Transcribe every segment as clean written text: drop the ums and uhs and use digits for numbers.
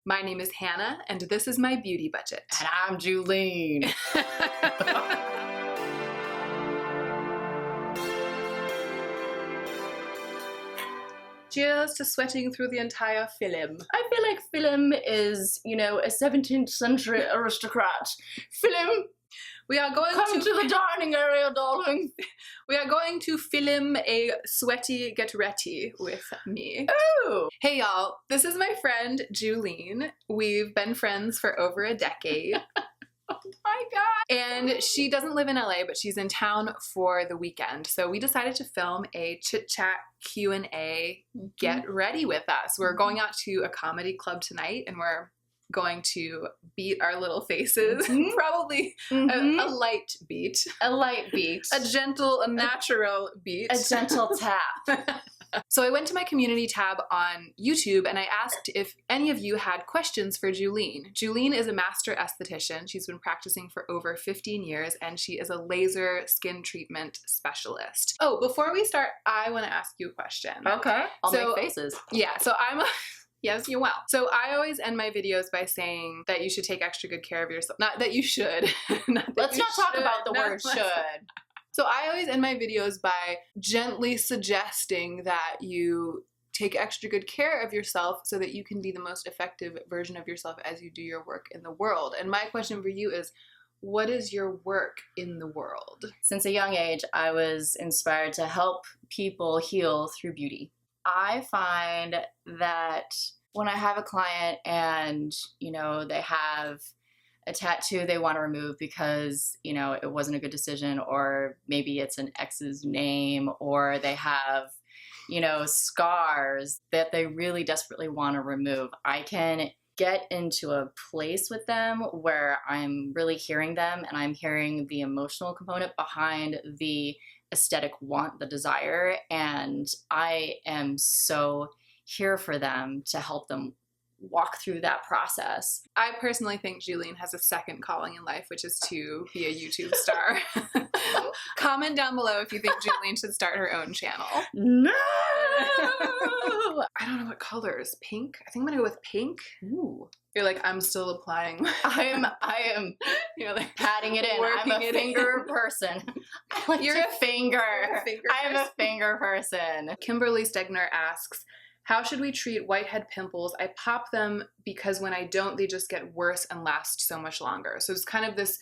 My name is Hannah, and this is my beauty budget. And I'm Julene. Cheers to sweating through the entire film. I feel like film is, you know, a 17th century aristocrat. Film, We are going come to the dining area, darling. We are going to film a sweaty get ready with me. Oh! Hey y'all, this is my friend Julene. We've been friends for over a decade. Oh my god. And she doesn't live in LA, but she's in town for the weekend. So we decided to film a chit-chat Q&A get ready with us. We're going out to a comedy club tonight and we're going to beat our little faces. Probably a light beat. A light beat. A gentle, a natural beat. A gentle tap. So I went to my community tab on YouTube and I asked if any of you had questions for Julene. Julene is a master esthetician. She's been practicing for over 15 years and she is a laser skin treatment specialist. Oh, before we start, I want to ask you a question. Okay. I'll So- make faces. Yeah, so yes, you will. So I always end my videos by saying that you should take extra good care of yourself. Not that you should. Let's not talk about the word should. should. So I always end my videos by gently suggesting that you take extra good care of yourself so that you can be the most effective version of yourself as you do your work in the world. And my question for you is, what is your work in the world? Since a young age, I was inspired to help people heal through beauty. I find that when I have a client and, you know, they have a tattoo they want to remove because, you know, it wasn't a good decision, or maybe it's an ex's name, or they have, you know, scars that they really desperately want to remove, I can get into a place with them where I'm really hearing them and I'm hearing the emotional component behind the aesthetic want, the desire, and I am so here for them to help them walk through that process. I personally think Julene has a second calling in life, which is to be a YouTube star. Comment down below if you think Julene should start her own channel. No! I don't know what colors. Pink? I think I'm gonna go with pink. Ooh. You're like, I'm still applying. I am You're like, patting it in. I'm working a it finger in. person. I like You're to a finger. you're a finger I am a person. finger person. Kimberly Stegner asks, how should we treat whitehead pimples? I pop them because when I don't, they just get worse and last so much longer. So it's kind of this,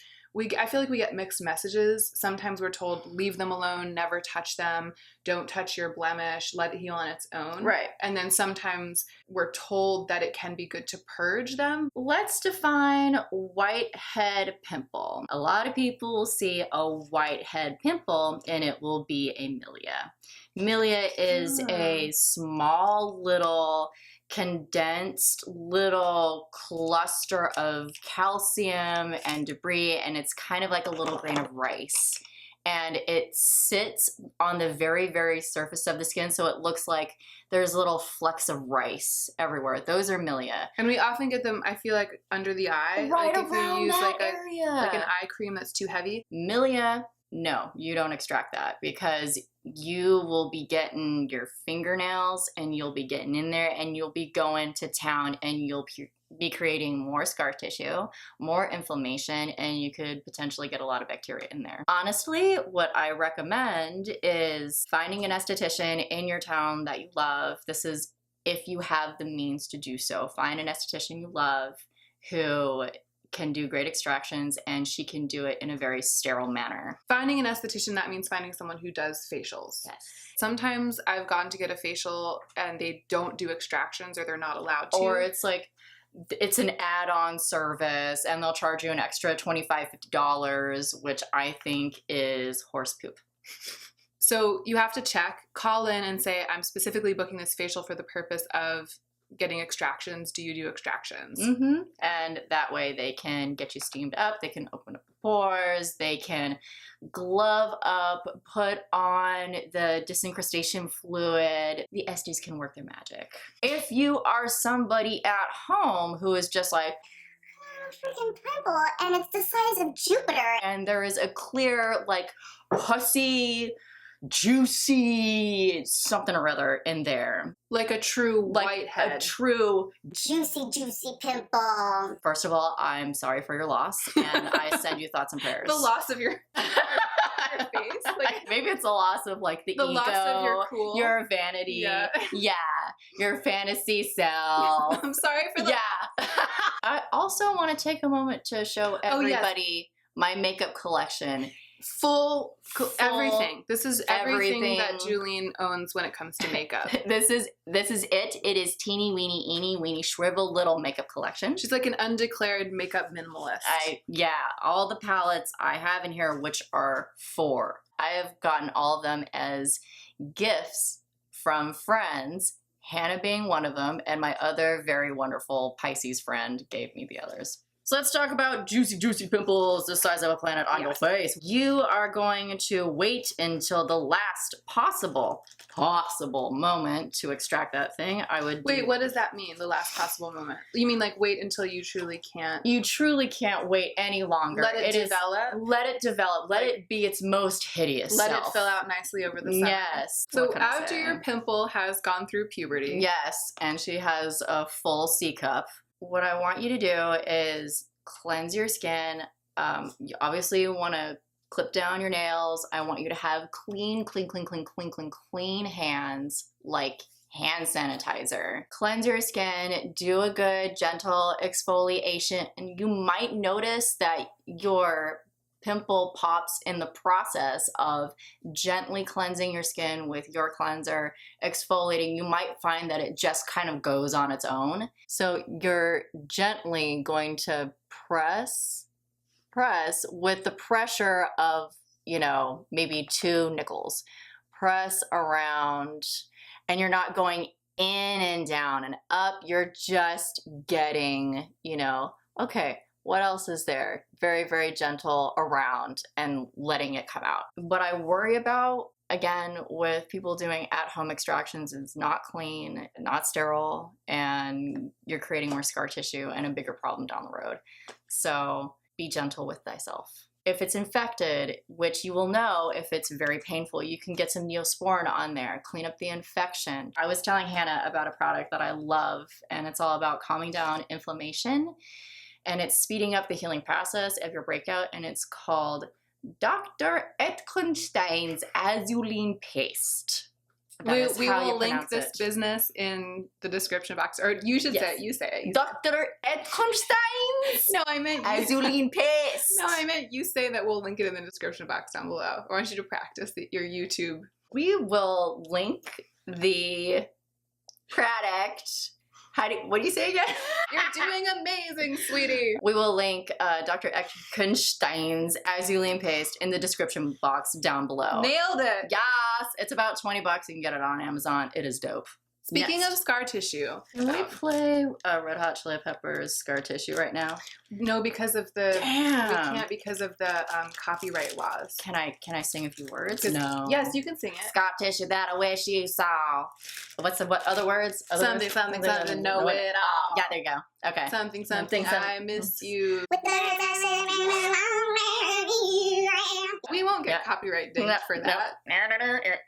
I feel like we get mixed messages. Sometimes we're told, leave them alone, never touch them, don't touch your blemish, let it heal on its own. Right. And then sometimes we're told that it can be good to purge them. Let's define whitehead pimple. A lot of people will see a whitehead pimple and it will be a milia. Milia is a small little condensed little cluster of calcium and debris, and it's kind of like a little grain of rice. And it sits on the very, very surface of the skin, so it looks like there's little flecks of rice everywhere. Those are milia. And we often get them, I feel like, under the eye. Right like if around you use that like area. like an eye cream that's too heavy. Milia, no, you don't extract that because you will be getting your fingernails and you'll be getting in there and you'll be going to town and you'll be creating more scar tissue, more inflammation, and you could potentially get a lot of bacteria in there. Honestly, what I recommend is finding an esthetician in your town that you love. This is if you have the means to do so. Find an esthetician you love who can do great extractions, and she can do it in a very sterile manner. Finding an esthetician, that means finding someone who does facials. Yes. Sometimes I've gone to get a facial and they don't do extractions or they're not allowed to. Or it's like, it's an add-on service and they'll charge you an extra $25, $50, which I think is horse poop. So you have to check, call in and say, I'm specifically booking this facial for the purpose of getting extractions. Do you do extractions? Mm-hmm. And that way they can get you steamed up, they can open up the pores, they can glove up, put on the disincrustation fluid. The Estes can work their magic. If you are somebody at home who is just like, freaking pimple and it's the size of Jupiter. and there is a clear, like, hussy juicy something or other in there. Like a true Like whitehead. a true... Juicy, juicy pimple. First of all, I'm sorry for your loss, and I send you thoughts and prayers. The loss of your face. Like, maybe it's a loss of like the ego, loss of your cool. your vanity, Yeah. your fantasy self. I'm sorry for the... Yeah. I also want to take a moment to show everybody my makeup collection. Full everything. This is everything that everything. Julene owns when it comes to makeup. This is it. It is teeny weeny eeny weeny shriveled little makeup collection. She's like an undeclared makeup minimalist. All the palettes I have in here, which are 4. I have gotten all of them as gifts from friends, Hannah being one of them, and my other very wonderful Pisces friend gave me the others. So let's talk about juicy, juicy pimples the size of a planet on your face. You are going to wait until the last possible moment to extract that thing. Wait, what does that mean, the last possible moment? You mean like wait until you truly can't? You truly can't wait any longer. Let it develop? Let it develop. Let it be its most hideous Let self. it fill out nicely over the summer. Yes. So after your pimple has gone through puberty. Yes, and she has a full C cup. What I want you to do is cleanse your skin. You obviously want to clip down your nails. I want you to have clean hands, like hand sanitizer. Cleanse your skin, do a good gentle exfoliation, and you might notice that your pimple pops in the process of gently cleansing your skin with your cleanser, exfoliating. You might find that it just kind of goes on its own. So you're gently going to press with the pressure of, maybe 2 nickels. Press around, and you're not going in and down and up. You're just getting, okay, what else is there? Very, very gentle around and letting it come out. What I worry about, again, with people doing at-home extractions is not clean, not sterile, and you're creating more scar tissue and a bigger problem down the road. So be gentle with thyself. If it's infected, which you will know if it's very painful, you can get some Neosporin on there, clean up the infection. I was telling Hannah about a product that I love, and it's all about calming down inflammation, and it's speeding up the healing process of your breakout, and it's called Dr. Etkenstein's Azulene Paste. We will link this business in the description box, or you should say it. Dr. Etkenstein's No, I meant Azulene Paste. No, I meant you say that we'll link it in the description box down below. I want you to practice your YouTube. We will link the product. What do you say again? You're doing amazing, sweetie. We will link Dr. Etkenstein's Azulene Paste in the description box down below. Nailed it. Yes, it's about $20. You can get it on Amazon. It is dope. Speaking of scar tissue, can we play Red Hot Chili Peppers Scar Tissue right now? No, because of the we can't because of the copyright laws. Can I sing a few words? No. Yes, you can sing it. Scar tissue that I wish you saw. What other words? Something, know it all. Yeah, there you go. Okay. Something, I miss you. We won't get copyright dinged for that.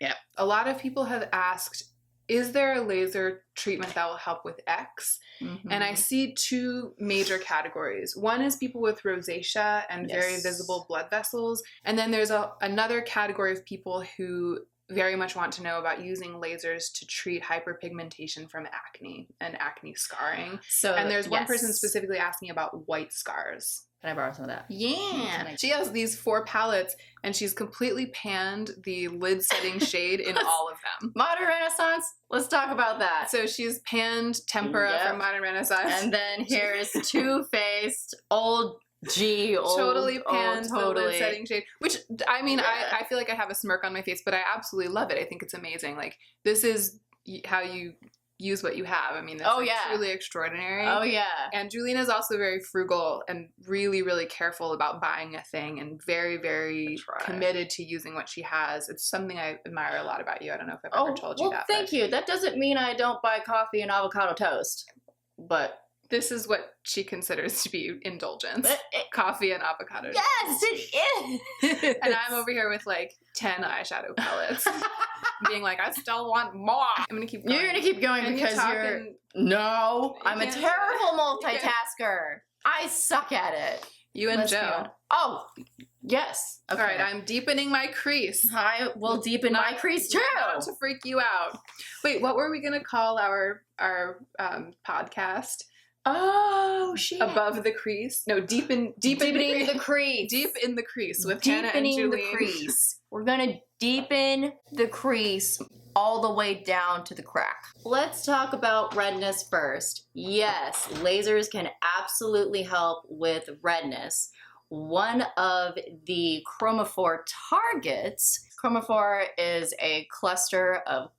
Yep. A lot of people have asked, is there a laser treatment that will help with X? Mm-hmm. And I see 2 major categories. One is people with rosacea and very visible blood vessels. And then there's another category of people who very much want to know about using lasers to treat hyperpigmentation from acne and acne scarring. And there's one person specifically asking about white scars. Can I borrow some of that? Yeah. She has these 4 palettes, and she's completely panned the lid setting shade in all of them. Modern Renaissance, let's talk about that. So she's panned Tempera from Modern Renaissance. And then here's Too-Faced, totally panned the lid setting shade. Which, I mean, I feel like I have a smirk on my face, but I absolutely love it. I think it's amazing. Like, this is how you use what you have. I mean, that's truly extraordinary. Oh, yeah. And Julene is also very frugal and really, really careful about buying a thing and very, very committed to using what she has. It's something I admire a lot about you. I don't know if I've ever told you that. Thank you. That doesn't mean I don't buy coffee and avocado toast, but This is what she considers to be indulgence. But Coffee and avocado. yes, it is. And I'm over here with like 10 eyeshadow palettes. Being like, I still want more. I'm going to keep going. You're going to keep going because you're... No, I'm a terrible multitasker. I suck at it. You and Joe. Oh, yes. Okay. All right, I'm deepening my crease. I will deepen my crease too. Not to freak you out. Wait, what were we going to call our podcast? Oh, shit. Above the crease? No, deepening the crease. Deep in the crease with Hannah and Deepening Julene. the crease. We're going to deepen the crease all the way down to the crack. Let's talk about redness first. Yes, lasers can absolutely help with redness. One of the chromophore targets, chromophore is a cluster of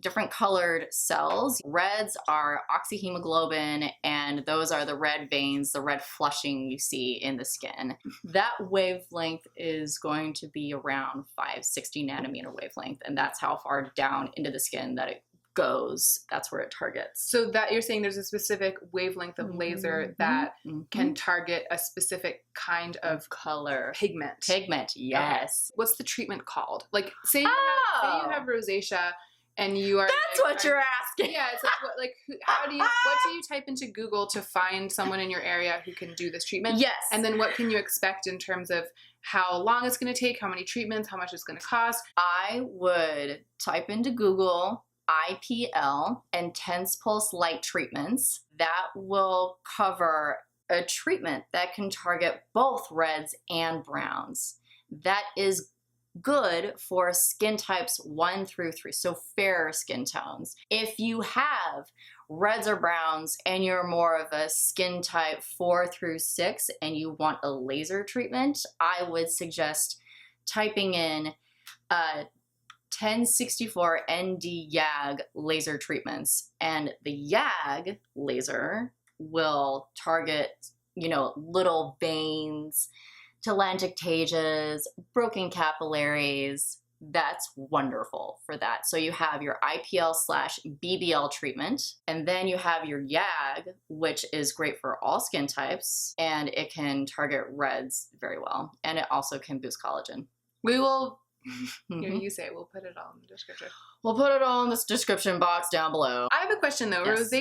different colored cells. Reds are oxyhemoglobin, and those are the red veins, the red flushing you see in the skin. That wavelength is going to be around 560 nanometer wavelength, and that's how far down into the skin that it goes. That's where it targets. So that you're saying there's a specific wavelength of laser that can target a specific kind of color. Pigment, yes. Okay. What's the treatment called? Like, say you have rosacea, and you are. That's like, what you're asking. Yeah, it's like, what do you type into Google to find someone in your area who can do this treatment? Yes. And then what can you expect in terms of how long it's going to take, how many treatments, how much it's going to cost? I would type into Google IPL and tense pulse light treatments. That will cover a treatment that can target both reds and browns. That is good for skin types 1 through 3, so fairer skin tones. If you have reds or browns and you're more of a skin type 4 through 6 and you want a laser treatment, I would suggest typing in 1064 ND YAG laser treatments. And the YAG laser will target, little veins, telangiectasias, broken capillaries. That's wonderful for that. So you have your IPL/BBL treatment, and then you have your YAG, which is great for all skin types, and it can target reds very well. And it also can boost collagen. We will, you say it, we'll put it all in the description. We'll put it all in this description box down below. I have a question though. Yes.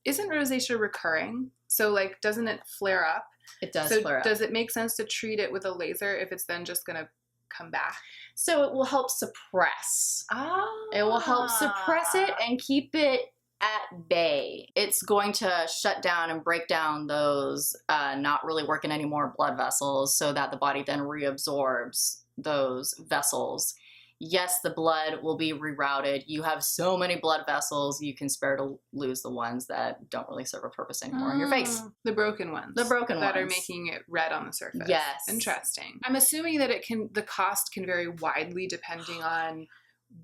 Isn't rosacea recurring? So like, doesn't it flare up? It does flare up. Does it make sense to treat it with a laser if it's then just going to come back? So it will help suppress. Oh. It will help suppress it and keep it at bay. It's going to shut down and break down those not really working anymore blood vessels so that the body then reabsorbs those vessels. Yes, the blood will be rerouted. You have so many blood vessels, you can spare to lose the ones that don't really serve a purpose anymore in your face. The broken ones. The broken ones. That are making it red on the surface. Yes. Interesting. I'm assuming that the cost can vary widely depending on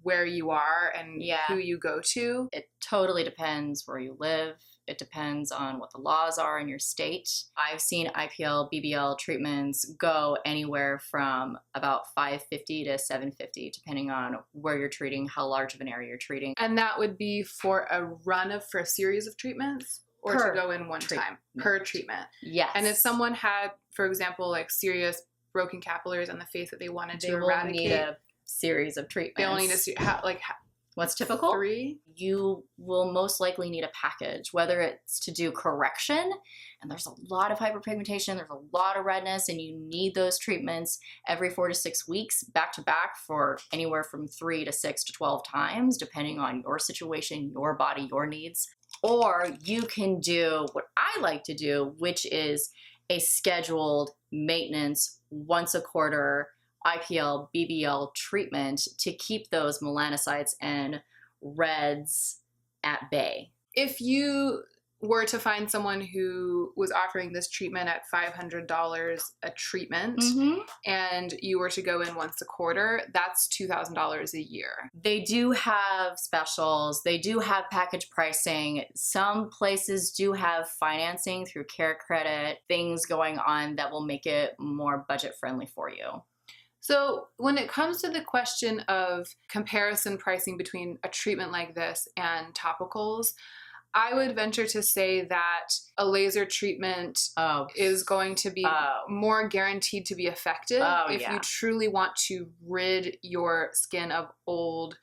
where you are and who you go to. It totally depends where you live. It depends on what the laws are in your state. I've seen IPL, BBL treatments go anywhere from about $550 to $750, depending on where you're treating, how large of an area you're treating. And that would be for a series of treatments? Or to go in one time per treatment? Yes. And if someone had, for example, like serious broken capillaries on the face that they wanted to eradicate. They will need a series of treatments. They'll need what's typical? 3? You will most likely need a package, whether it's to do correction, and there's a lot of hyperpigmentation, there's a lot of redness, and you need those treatments every 4 to 6 weeks, back to back, for anywhere from 3 to 6 to 12 times, depending on your situation, your body, your needs. Or you can do what I like to do, which is a scheduled maintenance once a quarter IPL, BBL treatment to keep those melanocytes and reds at bay. If you were to find someone who was offering this treatment at $500 a treatment, and you were to go in once a quarter, that's $2,000 a year. They do have specials. They do have package pricing. Some places do have financing through Care Credit, things going on that will make it more budget friendly for you. So when it comes to the question of comparison pricing between a treatment like this and topicals, I would venture to say that a laser treatment is going to be more guaranteed to be effective if you truly want to rid your skin of old,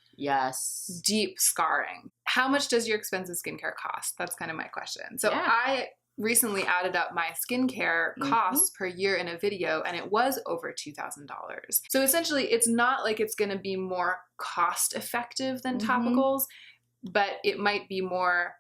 deep scarring. How much does your expensive skincare cost? That's kind of my question. So I recently added up my skincare costs per year in a video, and it was over $2,000. So essentially, it's not like it's going to be more cost effective than topicals, but it might be more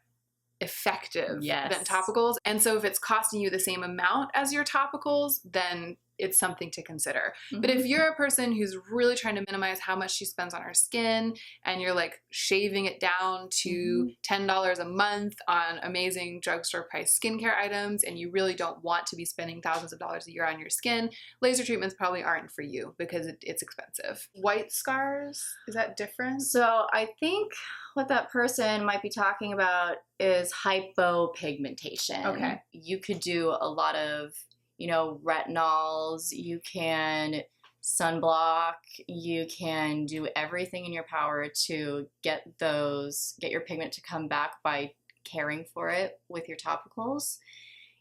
effective than topicals. And so if it's costing you the same amount as your topicals, then it's something to consider. But if you're a person who's really trying to minimize how much she spends on her skin, and you're like shaving it down to $10 a month on amazing drugstore price skincare items, and you really don't want to be spending thousands of dollars a year on your skin, laser treatments probably aren't for you because it's expensive. White scars, is that different? So I think what that person might be talking about is hypo-pigmentation. Okay. You could do a lot of retinols, you can sunblock, you can do everything in your power to get your pigment to come back by caring for it with your topicals.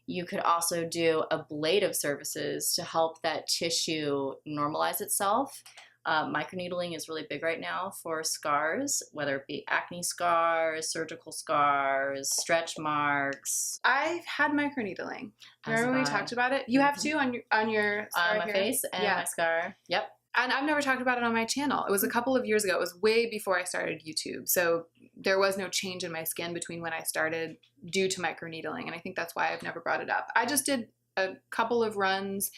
You could also do ablative services to help that tissue normalize itself. Microneedling is really big right now for scars, whether it be acne scars, surgical scars, stretch marks. I've had microneedling. Remember when we talked about it? You have too on your scar my here? face and my scar. Yep. And I've never talked about it on my channel. It was a couple of years ago. It was way before I started YouTube. So there was no change in my skin between when I started due to microneedling. And I think that's why I've never brought it up. I just did a couple of runs,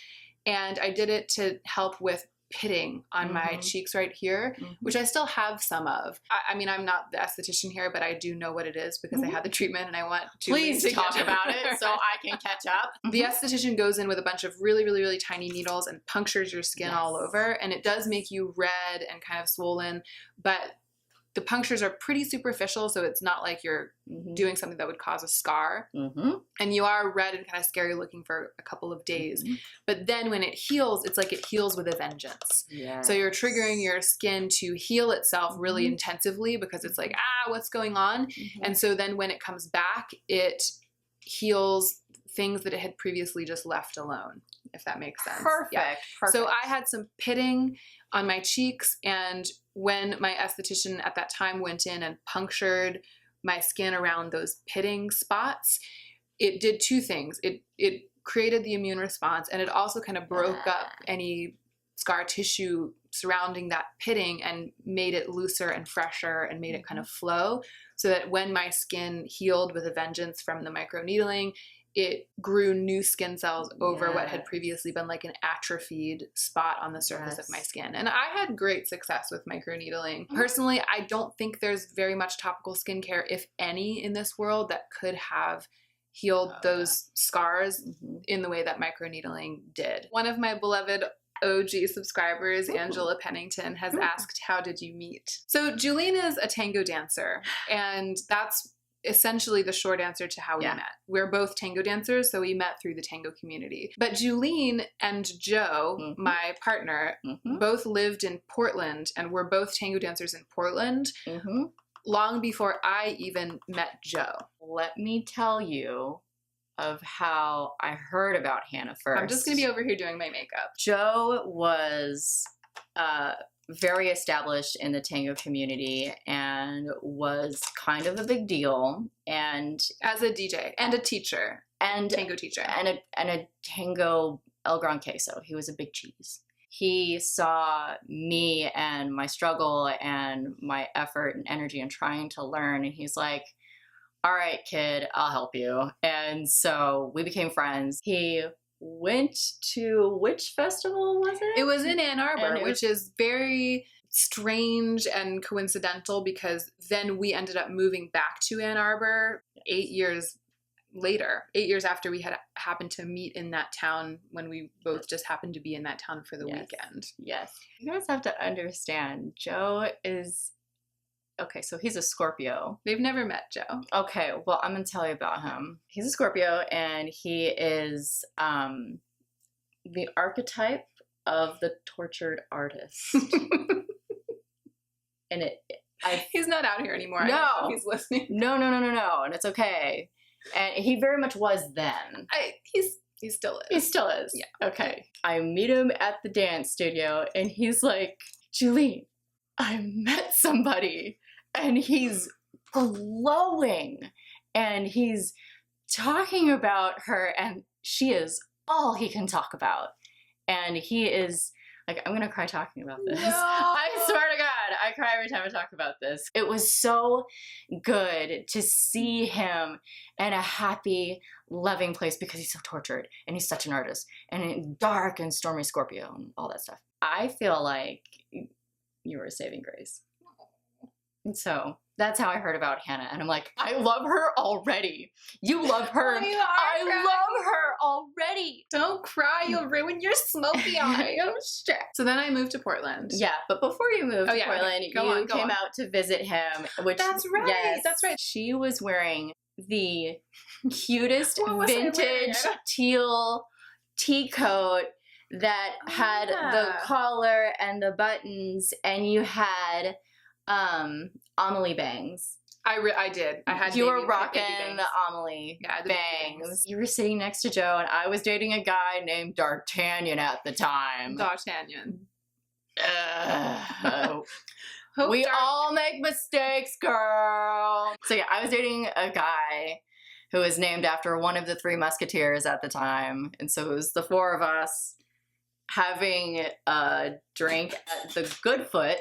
and I did it to help with pitting on my cheeks right here, which I still have some of. I mean, I'm not the esthetician here, but I do know what it is because I had the treatment, and I want to please talk about it so I can catch up. The esthetician goes in with a bunch of really, really, really tiny needles and punctures your skin all over, and it does make you red and kind of swollen, but the punctures are pretty superficial, so it's not like you're doing something that would cause a scar. And you are red and kind of scary looking for a couple of days. But then when it heals, it's like it heals with a vengeance. So you're triggering your skin to heal itself really intensively because it's like, what's going on? And so then when it comes back, it heals things that it had previously just left alone, if that makes sense. Perfect. So I had some pitting on my cheeks, and when my esthetician at that time went in and punctured my skin around those pitting spots, it did two things. It created the immune response, and it also kind of broke up any scar tissue surrounding that pitting and made it looser and fresher and made it kind of flow, so that when my skin healed with a vengeance from the microneedling, it grew new skin cells over what had previously been like an atrophied spot on the surface of my skin. And I had great success with microneedling. Personally, I don't think there's very much topical skincare, if any, in this world that could have healed those scars in the way that microneedling did. One of my beloved OG subscribers, Angela Pennington, has asked, how did you meet? So Julene is a tango dancer, and that's essentially the short answer to how we met. We're both tango dancers, so we met through the tango community. But Julene and Joe, my partner, both lived in Portland, and we're both tango dancers in Portland long before I even met Joe. Let me tell you of how I heard about Hannah first. I'm just going to be over here doing my makeup. Joe was very established in the tango community and was kind of a big deal, and as a DJ and a teacher and tango teacher and a tango El Gran Queso. He was a big cheese. He saw me and my struggle and my effort and energy in trying to learn, and he's like, all right, kid, I'll help you. And so we became friends. He went to, which festival was it? It was in Ann Arbor, which is very strange and coincidental because then we ended up moving back to Ann Arbor 8 years later, 8 years after we had happened to meet in that town when we both just happened to be in that town for the weekend. Yes. You guys have to understand, Joe is, okay, so he's a Scorpio. They've never met Joe. Okay, well, I'm going to tell you about him. He's a Scorpio, and he is the archetype of the tortured artist. And He's not out here anymore. No. I don't know if he's listening. No, and it's okay. And he very much was then. He still is. He still is. Yeah. Okay. I meet him at the dance studio, and he's like, Julene, I met somebody, and he's glowing, and he's talking about her, and she is all he can talk about. And he is like, I'm gonna cry talking about this. No. I swear to God, I cry every time I talk about this. It was so good to see him in a happy, loving place because he's so tortured and he's such an artist and in dark and stormy Scorpio and all that stuff. I feel like you were a saving grace. And so that's how I heard about Hannah. And I'm like, I love her already. You love her. I love her already. Don't cry. You'll ruin your smoky eye. Oh, shit. So then I moved to Portland. Yeah, but before you moved to Portland, you came out to visit him. Which, that's right. Yes, that's right. She was wearing the cutest vintage teal tea coat that had the collar and the buttons, and you had Amelie bangs. I did. I had. You were rocking the Amelie bangs. You were sitting next to Joe, and I was dating a guy named D'Artagnan at the time. D'Artagnan. We all make mistakes, girl. So yeah, I was dating a guy who was named after one of the three musketeers at the time, and so it was the four of us having a drink at the Goodfoot.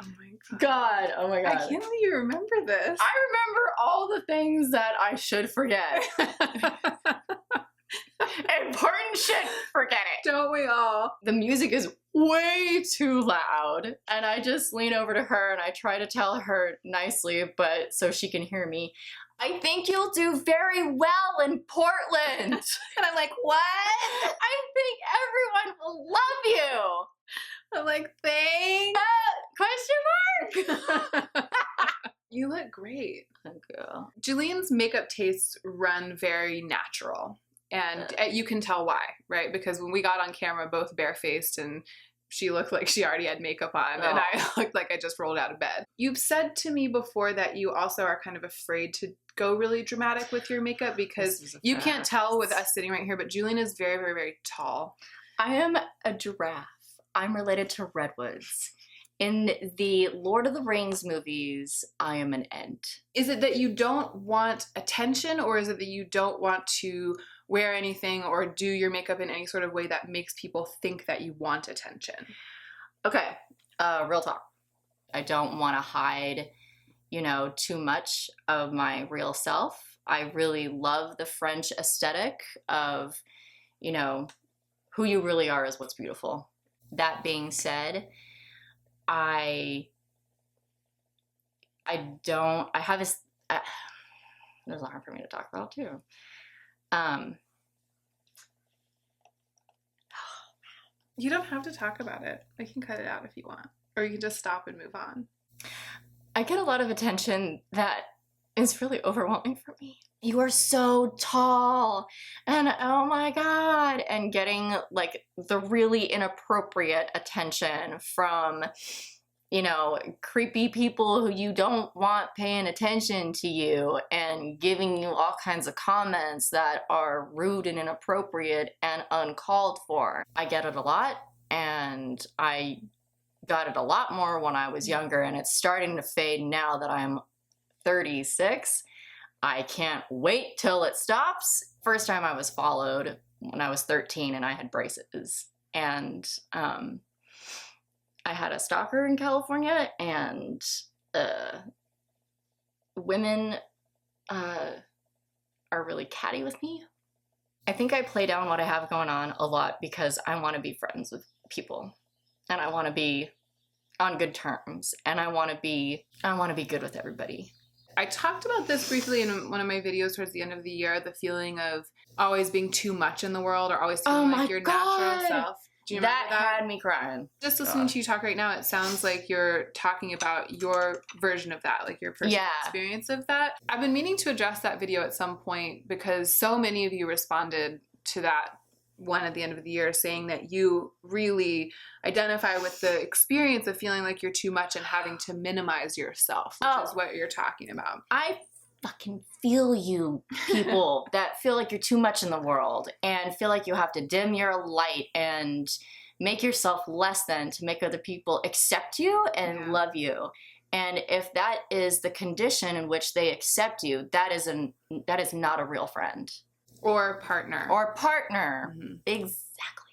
Oh my god. I can't believe you remember this. I remember all the things that I should forget. Important shit, forget it. Don't we all? The music is way too loud, and I just lean over to her and I try to tell her nicely, but so she can hear me, I think you'll do very well in Portland. And I'm like, what? I think everyone will love you. I'm like, thanks. Question mark. You look great. Thank you. Julene's makeup tastes run very natural. And you can tell why, right? Because when we got on camera, both barefaced, and she looked like she already had makeup on, and I looked like I just rolled out of bed. You've said to me before that you also are kind of afraid to go really dramatic with your makeup because you can't tell with us sitting right here, but Julene is very, very, very tall. I am a giraffe. I'm related to redwoods. In the Lord of the Rings movies, I am an ent. Is it that you don't want attention, or is it that you don't want to wear anything or do your makeup in any sort of way that makes people think that you want attention? Okay, real talk. I don't want to hide, too much of my real self. I really love the French aesthetic of, who you really are is what's beautiful. That being said, there's a lot for me to talk about too. You don't have to talk about it. I can cut it out if you want. Or you can just stop and move on. I get a lot of attention that is really overwhelming for me. You are so tall, and oh my god, and getting like the really inappropriate attention from, creepy people who you don't want paying attention to you and giving you all kinds of comments that are rude and inappropriate and uncalled for. I get it a lot, and I got it a lot more when I was younger, and it's starting to fade now that I'm 36. I can't wait till it stops. First time I was followed when I was 13 and I had braces. And I had a stalker in California, and women are really catty with me. I think I play down what I have going on a lot because I want to be friends with people, and I want to be on good terms, and I want to be good with everybody. I talked about this briefly in one of my videos towards the end of the year, the feeling of always being too much in the world or always feeling like your natural self. Do you remember that? That had me crying. Just listening to you talk right now, it sounds like you're talking about your version of that, like your personal experience of that. I've been meaning to address that video at some point because so many of you responded to that one at the end of the year saying that you really identify with the experience of feeling like you're too much and having to minimize yourself, which is what you're talking about. I fucking feel you, people that feel like you're too much in the world and feel like you have to dim your light and make yourself less than to make other people accept you and love you. And if that is the condition in which they accept you, that is not a real friend. Or partner. Or partner. Mm-hmm. Exactly.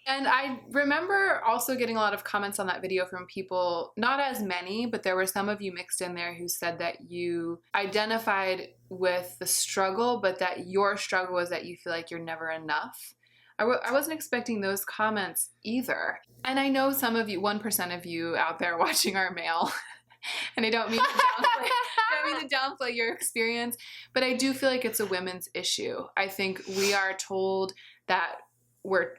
And I remember also getting a lot of comments on that video from people, not as many, but there were some of you mixed in there who said that you identified with the struggle, but that your struggle was that you feel like you're never enough. I wasn't expecting those comments either. And I know some of you, 1% of you out there watching are male. And I don't mean to downplay your experience, but I do feel like it's a women's issue. I think we are told that we're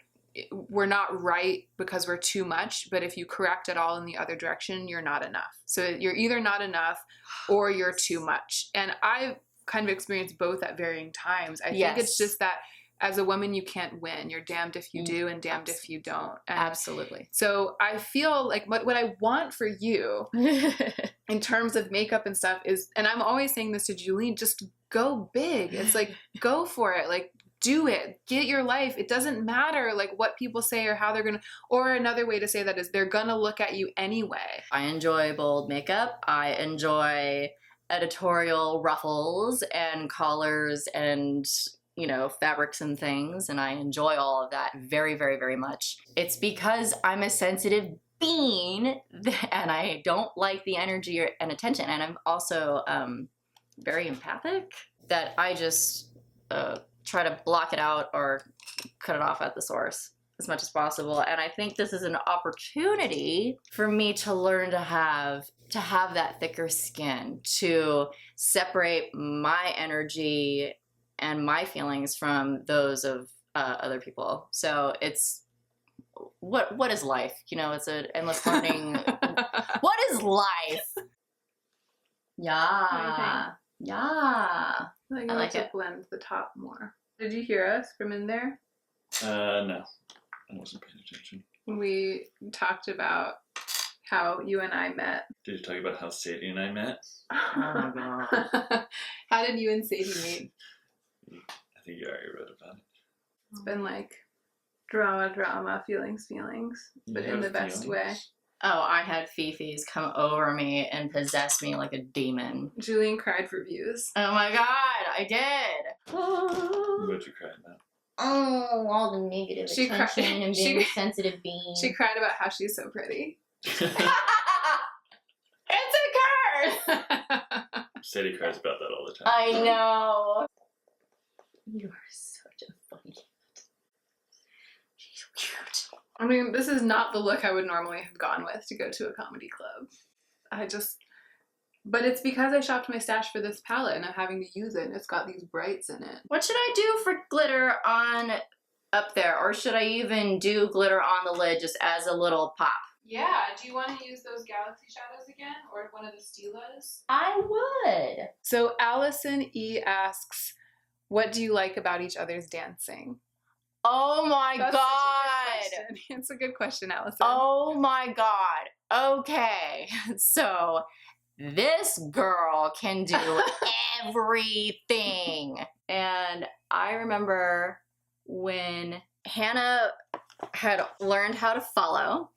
not right because we're too much, but if you correct it all in the other direction, you're not enough. So you're either not enough or you're too much. And I've kind of experienced both at varying times. I think it's just that as a woman, you can't win. You're damned if you do and damned if you don't. And absolutely. So I feel like what I want for you in terms of makeup and stuff is, and I'm always saying this to Julene, just go big. It's like, go for it. Like, do it. Get your life. It doesn't matter like what people say or how they're going to, or another way to say that is they're going to look at you anyway. I enjoy bold makeup. I enjoy editorial ruffles and collars and fabrics and things, and I enjoy all of that very, very, very much. It's because I'm a sensitive being and I don't like the energy and attention, and I'm also very empathic that I just try to block it out or cut it off at the source as much as possible. And I think this is an opportunity for me to learn to have that thicker skin, to separate my energy and my feelings from those of other people. So it's what is life? It's an endless learning. What is life? Yeah. I like to blend the top more. Did you hear us from in there? No, I wasn't paying attention. We talked about how you and I met. Did you talk about how Sadie and I met? Oh my god. How did you and Sadie meet? I think you already wrote about it. It's been like drama, feelings, but in the best way. Oh, I had Fifi's come over me and possess me like a demon. Julene cried for views. Oh my god, I did. What'd you cry about? Oh, all the negative attention and being a sensitive being. She cried about how she's so pretty. It's a curse! Sadie cries about that all the time. I know. You are such a funny cat. She's so cute. I mean, this is not the look I would normally have gone with to go to a comedy club. But it's because I shopped my stash for this palette and I'm having to use it and it's got these brights in it. What should I do for glitter on up there? Or should I even do glitter on the lid just as a little pop? Yeah, do you want to use those galaxy shadows again or one of the Stilas? I would. So Allison E asks, what do you like about each other's dancing? Oh my god. It's a good question, Allison. Oh my god. Okay. So this girl can do everything. And I remember when Hannah had learned how to follow,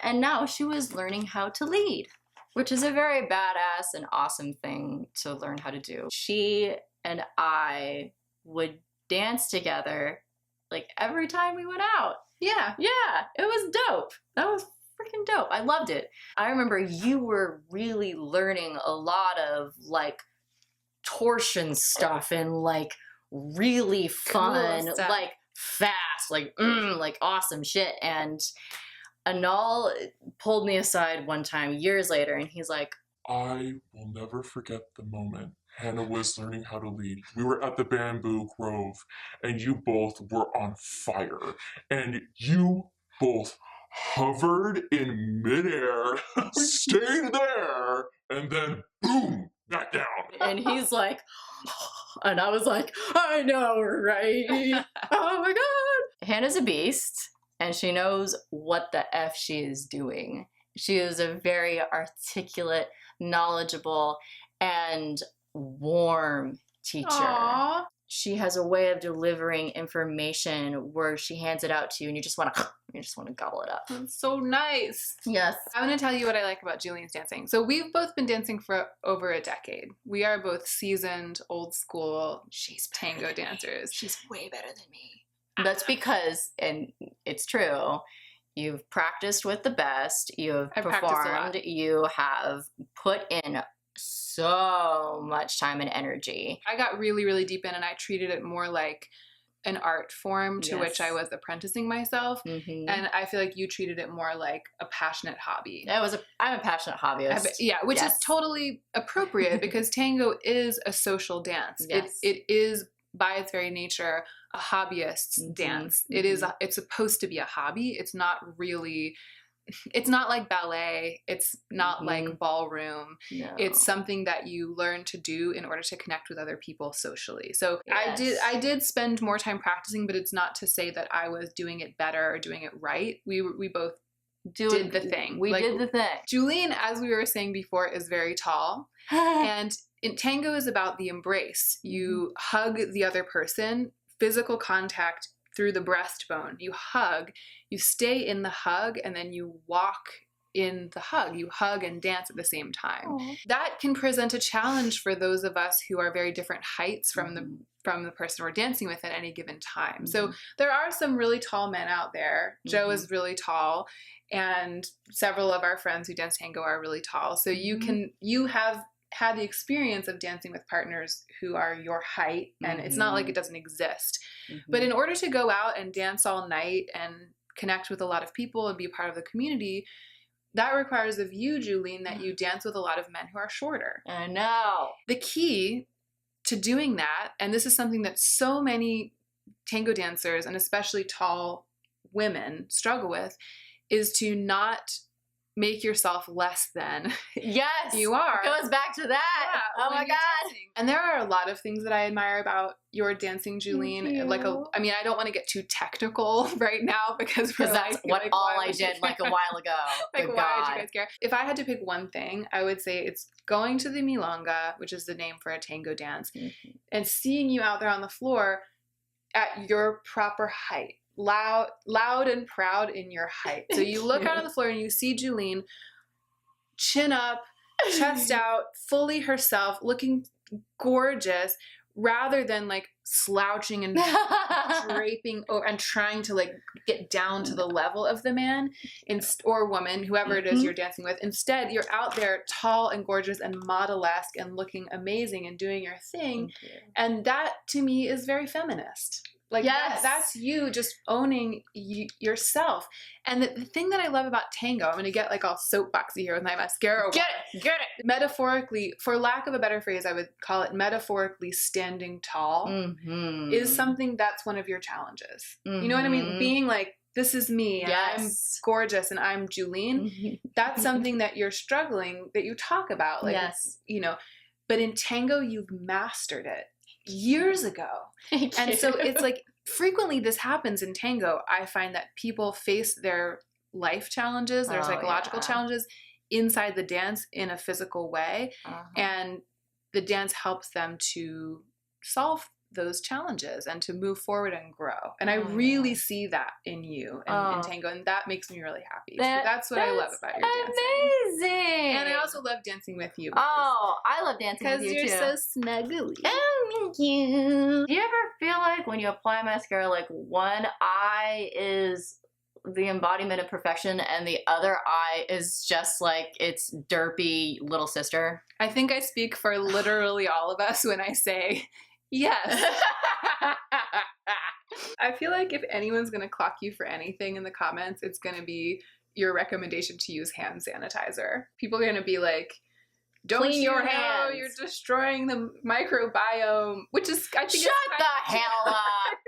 and now she was learning how to lead, which is a very badass and awesome thing to learn how to do. She and I would dance together like every time we went out. Yeah, it was dope. That was freaking dope. I loved it. I remember you were really learning a lot of like torsion stuff and like really fun, cool stuff. Like fast, like awesome shit. And Anal pulled me aside one time years later and he's like, I will never forget the moment Hannah was learning how to lead. We were at the Bamboo Grove and you both were on fire and you both hovered in midair, stayed there, and then boom, back down. And he's like, and I was like, I know, right? Oh my god. Hannah's a beast, and she knows what the F she is doing. She is a very articulate, knowledgeable, and warm teacher. Aww. She has a way of delivering information where she hands it out to you and you just want to gobble it up. That's so nice. Yes. I'm going to tell you what I like about Julene's dancing. So we've both been dancing for over a decade. We are both seasoned, old school tango dancers. She's way better than me. That's because, and it's true, you've practiced with the best, you have I've practiced a performed, lot. you have put in so much time and energy. I got really, really deep in and I treated it more like an art form to which I was apprenticing myself. Mm-hmm. And I feel like you treated it more like a passionate hobby. I'm a passionate hobbyist. Yeah, which is totally appropriate because tango is a social dance. Yes. It is by its very nature a hobbyist's dance. It's supposed to be a hobby. It's not like ballet. It's not like ballroom. No. It's something that you learn to do in order to connect with other people socially. So I did spend more time practicing, but it's not to say that I was doing it better or doing it right. We both did the thing. We did the thing. Julene, as we were saying before, is very tall. And tango is about the embrace. You hug the other person, physical contact through the breastbone. You hug, you stay in the hug, and then you walk in the hug. You hug and dance at the same time. Aww. That can present a challenge for those of us who are very different heights from the person we're dancing with at any given time. So there are some really tall men out there. Joe is really tall, and several of our friends who dance tango are really tall. So you have had the experience of dancing with partners who are your height, and it's not like it doesn't exist. But in order to go out and dance all night and connect with a lot of people and be a part of the community, that requires of you, Julene, that you dance with a lot of men who are shorter. I know. The key to doing that, and this is something that so many tango dancers, and especially tall women, struggle with, is to not make yourself less than you are. It goes back to that. Yeah, oh my God. Dancing. And there are a lot of things that I admire about your dancing, Julene. I mean, I don't want to get too technical right now because that's all I did like a while ago. Like, why did you guys care? If I had to pick one thing, I would say it's going to the milonga, which is the name for a tango dance, and seeing you out there on the floor at your proper height. Loud and proud in your height. So you look out on the floor and you see Julene, chin up, chest out, fully herself, looking gorgeous, rather than like slouching and draping over and trying to like get down to the level of the man or woman, whoever it is you're dancing with. Instead, you're out there tall and gorgeous and model-esque and looking amazing and doing your thing. And that to me is very feminist. Like that's you just owning yourself. And the thing that I love about tango, I'm going to get like all soapboxy here with my mascara. Get it. Metaphorically, for lack of a better phrase, I would call it metaphorically standing tall is something that's one of your challenges. You know what I mean? Being like, this is me and I'm gorgeous and I'm Julene. That's something that you're struggling, that you talk about. Like, you know, but in tango, you've mastered it years ago. And so it's like frequently this happens in tango. I find that people face their life challenges, their psychological challenges inside the dance in a physical way. And the dance helps them to solve those challenges and to move forward and grow. And I really see that in you and in tango, and that makes me really happy. So that's what I love about your dancing. Amazing. And I also love dancing with you. I love dancing with you too. Because you're so snuggly. Oh, thank you. Do you ever feel like when you apply mascara, like one eye is the embodiment of perfection and the other eye is just like its derpy little sister? I think I speak for literally all of us when I say yes. I feel like if anyone's going to clock you for anything in the comments, it's going to be your recommendation to use hand sanitizer. People are going to be like, don't clean your hands. You're destroying the microbiome, which is, I think, shut the hell up.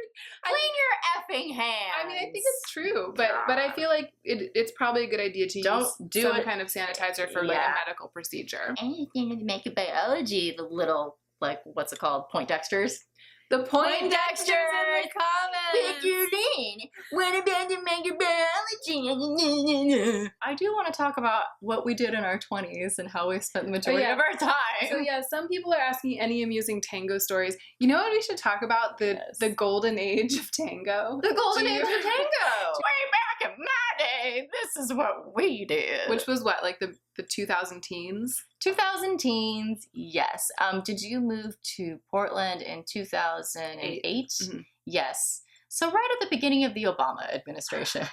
Clean your effing hands. I mean, I think it's true, but I feel like it's probably a good idea to use some kind of sanitizer for like a medical procedure. Anything with microbiology, the little, like, what's it called? Poindexters? The Poindexters in the comments. Pick your What about the microbiology? I do want to talk about what we did in our 20s and how we spent the majority of our time. So yeah, some people are asking any amusing tango stories. You know what we should talk about? The golden age of tango. The golden age of tango. Way back in my day, this is what we did. Which was what, like the 2000 teens? 2000 teens, yes. Did you move to Portland in 2008? Mm-hmm. Yes. So right at the beginning of the Obama administration.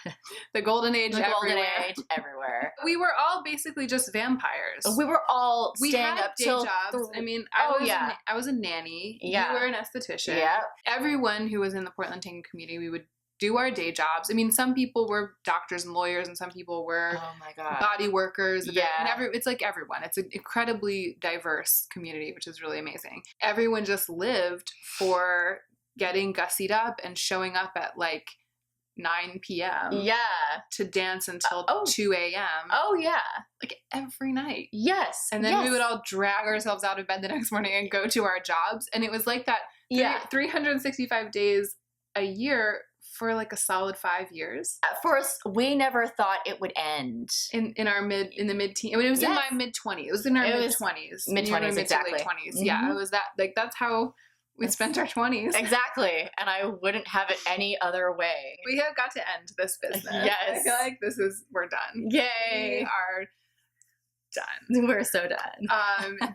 The golden age The golden everywhere. age everywhere. We were all basically just vampires. We were all We staying had up day till jobs. I mean, I was a nanny. Yeah. You were an esthetician. Yeah. Everyone who was in the Portland tango community, we would do our day jobs. I mean, some people were doctors and lawyers, and some people were Oh my god. body workers. Yeah. And it's like everyone. It's an incredibly diverse community, which is really amazing. Everyone just lived for getting gussied up and showing up at like 9 p.m. Yeah. to dance until 2 a.m. Oh yeah. like every night. Yes. And then we yes. would all drag ourselves out of bed the next morning and go to our jobs. And it was like that Yeah. 365 days a year for like a solid 5 years. At first, we never thought it would end. In the mid-teen. I mean, it was in Yes. my mid-20s. It was in our It was mid-20s. mid-20s, exactly. Late 20s. Yeah, it was that. Like, that's how we spent our 20s. Exactly. And I wouldn't have it any other way. We have got to end this business. Yes. I feel like we're done. Yay. We are done. We're so done.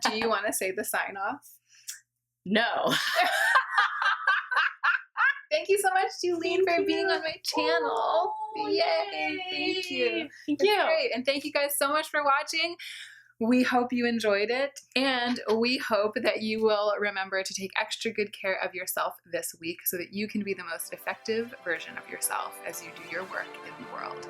Do you want to say the sign off? No. Thank you so much, Julene, for being on my channel. Oh, Yay. Thank you. Thank It's you. great. And thank you guys so much for watching. We hope you enjoyed it, and we hope that you will remember to take extra good care of yourself this week so that you can be the most effective version of yourself as you do your work in the world.